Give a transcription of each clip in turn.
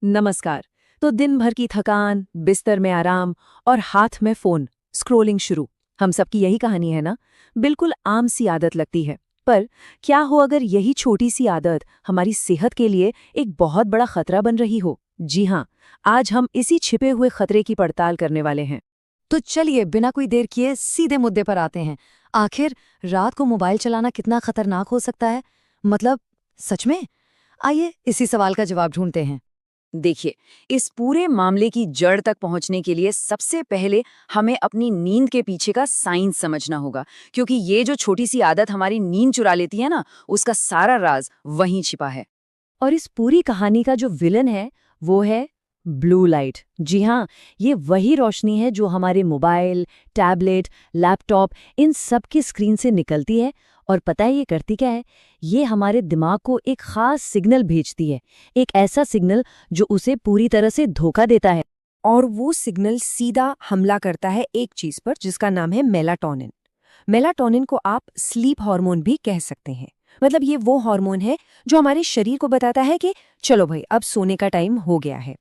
नमस्कार। तो दिन भर की थकान, बिस्तर में आराम और हाथ में फोन, स्क्रोलिंग शुरू। हम सबकी यही कहानी है ना। बिल्कुल आम सी आदत लगती है। पर क्या हो अगर यही छोटी सी आदत हमारी सेहत के लिए एक बहुत बड़ा खतरा बन रही हो? जी हाँ, आज हम इसी छिपे हुए खतरे की पड़ताल करने वाले हैं। तो चलिए बिना कोई देर किए सीधे मुद्दे पर आते हैं। आखिर रात को मोबाइल चलाना कितना खतरनाक हो सकता है? मतलब सच में? आइए इसी सवाल का जवाब ढूंढते हैं। देखिए, इस पूरे मामले की जड़ तक पहुंचने के लिए सबसे पहले हमें अपनी नींद के पीछे का साइंस समझना होगा, क्योंकि ये जो छोटी सी आदत हमारी नींद चुरा लेती है ना, उसका सारा राज वहीं छिपा है। और इस पूरी कहानी का जो विलन है वो है ब्लू लाइट। जी हाँ, ये वही रोशनी है जो हमारे मोबाइल, टैबलेट, लैपटॉप इन सब की स्क्रीन से निकलती है। और पता है ये करती क्या है? ये हमारे दिमाग को एक खास सिग्नल भेजती है, एक ऐसा सिग्नल जो उसे पूरी तरह से धोखा देता है। और वो सिग्नल सीधा हमला करता है एक चीज पर जिसका नाम है मेलाटोनिन। मेलाटोनिन को आप स्लीप हार्मोन भी कह सकते हैं। मतलब ये वो हार्मोन है जो हमारे शरीर को बताता है कि चलो भाई अब सोने का टाइम हो गया है।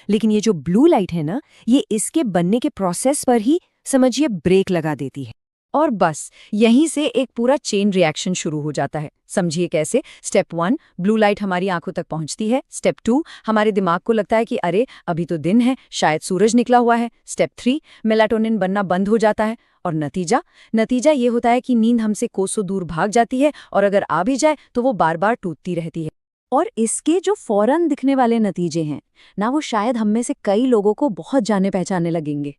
लेकिन ये जो ब्लू लाइट है ना, ये इसके बनने के प्रोसेस पर ही समझिए ब्रेक लगा देती है। और बस यहीं से एक पूरा चेन रिएक्शन शुरू हो जाता है। समझिए कैसे। स्टेप 1, ब्लू लाइट हमारी आंखों तक पहुंचती है। स्टेप 2, हमारे दिमाग को लगता है कि अरे अभी तो दिन है, शायद सूरज निकला हुआ है। स्टेप 3, मेलाटोनिन बनना बंद हो जाता है। और नतीजा ये होता है कि नींद हमसे कोसों दूर भाग जाती है, और अगर आ भी जाए तो वो बार बार टूटती रहती है। और इसके जो फौरन दिखने वाले नतीजे हैं ना, वो शायद हम में से कई लोगों को बहुत जाने पहचानने लगेंगे।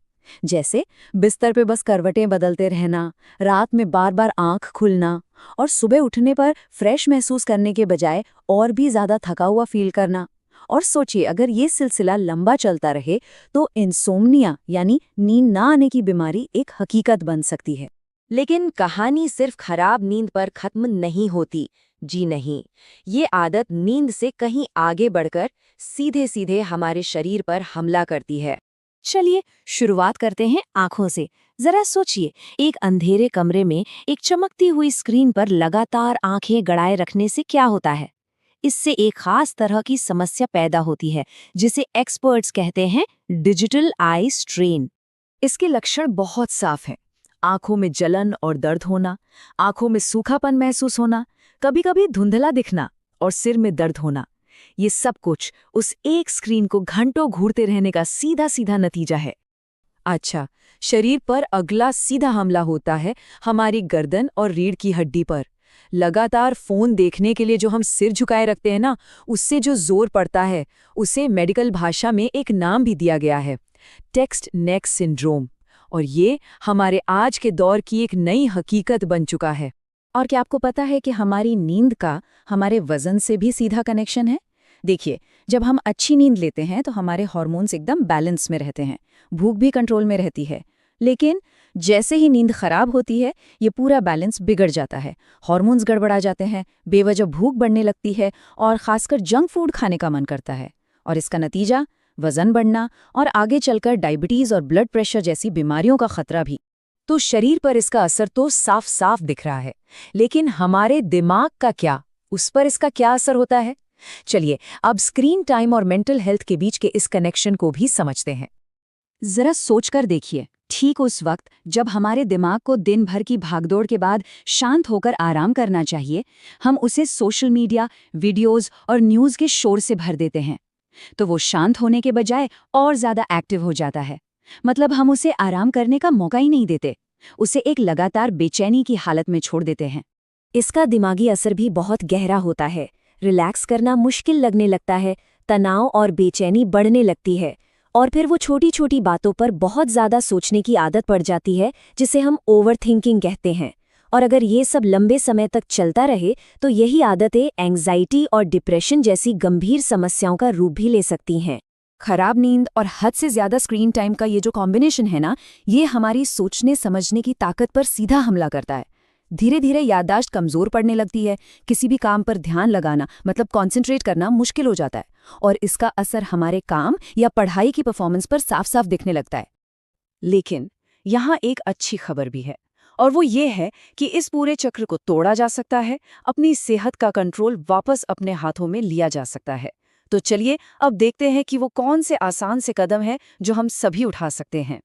जैसे बिस्तर पे बस करवटें बदलते रहना, रात में बार बार आंख खुलना, और सुबह उठने पर फ्रेश महसूस करने के बजाय और भी ज्यादा थका हुआ फील करना। और सोचिए, अगर ये सिलसिला लंबा चलता रहे तो इंसोम्निया यानी नींद ना आने की बीमारी एक हकीकत बन सकती है। लेकिन कहानी सिर्फ खराब नींद पर खत्म नहीं होती। जी नहीं, ये आदत नींद से कहीं आगे बढ़कर सीधे सीधे हमारे शरीर पर हमला करती है। चलिए शुरुआत करते हैं आंखों से। जरा सोचिए, एक अंधेरे कमरे में एक चमकती हुई स्क्रीन पर लगातार आंखें गड़ाए रखने से क्या होता है? इससे एक खास तरह की समस्या पैदा होती है जिसे एक्सपर्ट्स कहते हैं डिजिटल आई स्ट्रेन। इसके लक्षण बहुत साफ हैं। आंखों में जलन और दर्द होना, आंखों में सूखापन महसूस होना, कभी-कभी धुंधला दिखना और सिर में दर्द होना। ये सब कुछ उस एक स्क्रीन को घंटों घूरते रहने का सीधा सीधा नतीजा है। अच्छा, शरीर पर अगला सीधा हमला होता है हमारी गर्दन और रीढ़ की हड्डी पर। लगातार फोन देखने के लिए जो हम सिर झुकाए रखते हैं ना, उससे जो जोर पड़ता है, उसे मेडिकल भाषा में एक नाम भी दिया गया है, टेक्स्ट नेक सिंड्रोम। और ये हमारे आज के दौर की एक नई हकीकत बन चुका है। और क्या आपको पता है कि हमारी नींद का हमारे वजन से भी सीधा कनेक्शन है? देखिए, जब हम अच्छी नींद लेते हैं तो हमारे हार्मोन्स एकदम बैलेंस में रहते हैं, भूख भी कंट्रोल में रहती है। लेकिन जैसे ही नींद खराब होती है, ये पूरा बैलेंस बिगड़ जाता है, हार्मोन्स गड़बड़ा जाते हैं, बेवजह भूख बढ़ने लगती है और खासकर जंक फूड खाने का मन करता है। और इसका नतीजा वजन बढ़ना और आगे चलकर डायबिटीज और ब्लड प्रेशर जैसी बीमारियों का खतरा भी। तो शरीर पर इसका असर तो साफ साफ दिख रहा है, लेकिन हमारे दिमाग का क्या? उस पर इसका क्या असर होता है? चलिए अब स्क्रीन टाइम और मेंटल हेल्थ के बीच के इस कनेक्शन को भी समझते हैं। जरा सोचकर देखिए, ठीक उस वक्त जब हमारे दिमाग को दिन भर की भागदौड़ के बाद शांत होकर आराम करना चाहिए, हम उसे सोशल मीडिया, वीडियोस और न्यूज़ के शोर से भर देते हैं। तो वो शांत होने के बजाय और ज्यादा एक्टिव हो जाता है। मतलब हम उसे आराम करने का मौका ही नहीं देते, उसे एक लगातार बेचैनी की हालत में छोड़ देते हैं। इसका दिमागी असर भी बहुत गहरा होता है। रिलैक्स करना मुश्किल लगने लगता है, तनाव और बेचैनी बढ़ने लगती है, और फिर वो छोटी छोटी बातों पर बहुत ज़्यादा सोचने की आदत पड़ जाती है, जिसे हम ओवरथिंकिंग कहते हैं। और अगर ये सब लंबे समय तक चलता रहे तो यही आदतें एंग्जाइटी और डिप्रेशन जैसी गंभीर समस्याओं का रूप भी ले सकती हैं। खराब नींद और हद से ज़्यादा स्क्रीन टाइम का ये जो कॉम्बिनेशन है ना, ये हमारी सोचने समझने की ताकत पर सीधा हमला करता है। धीरे धीरे याददाश्त कमज़ोर पड़ने लगती है, किसी भी काम पर ध्यान लगाना मतलब कॉन्सेंट्रेट करना मुश्किल हो जाता है, और इसका असर हमारे काम या पढ़ाई की परफॉर्मेंस पर साफ साफ दिखने लगता है। लेकिन यहाँ एक अच्छी खबर भी है, और वो ये है कि इस पूरे चक्र को तोड़ा जा सकता है, अपनी सेहत का कंट्रोल वापस अपने हाथों में लिया जा सकता है। तो चलिए अब देखते हैं कि वो कौन से आसान से कदम हैं जो हम सभी उठा सकते हैं।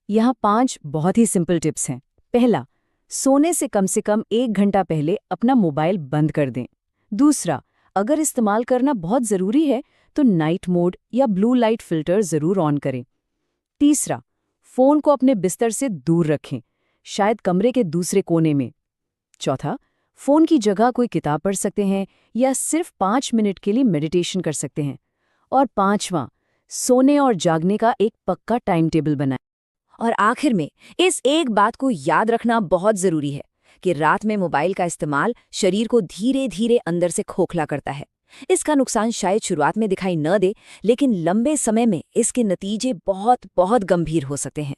यहाँ 5 बहुत ही सिंपल टिप्स हैं। पहला, सोने से कम 1 घंटा पहले अपना मोबाइल बंद कर दें। दूसरा, अगर इस्तेमाल करना बहुत ज़रूरी है तो नाइट मोड या ब्लू लाइट फिल्टर ज़रूर ऑन करें। तीसरा, फ़ोन को अपने बिस्तर से दूर रखें, शायद कमरे के दूसरे कोने में। चौथा, फ़ोन की जगह कोई किताब पढ़ सकते हैं या सिर्फ 5 मिनट के लिए मेडिटेशन कर सकते हैं। और पांचवां, सोने और जागने का एक पक्का टाइम टेबल बनाएं। और आखिर में इस एक बात को याद रखना बहुत जरूरी है कि रात में मोबाइल का इस्तेमाल शरीर को धीरे धीरे अंदर से खोखला करता है। इसका नुकसान शायद शुरुआत में दिखाई न दे, लेकिन लंबे समय में इसके नतीजे बहुत बहुत गंभीर हो सकते हैं।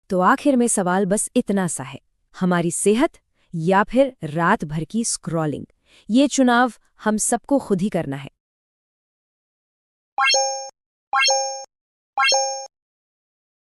तो आखिर में सवाल बस इतना सा है, हमारी सेहत या फिर रात भर की स्क्रॉलिंग? ये चुनाव हम सबको खुद ही करना है।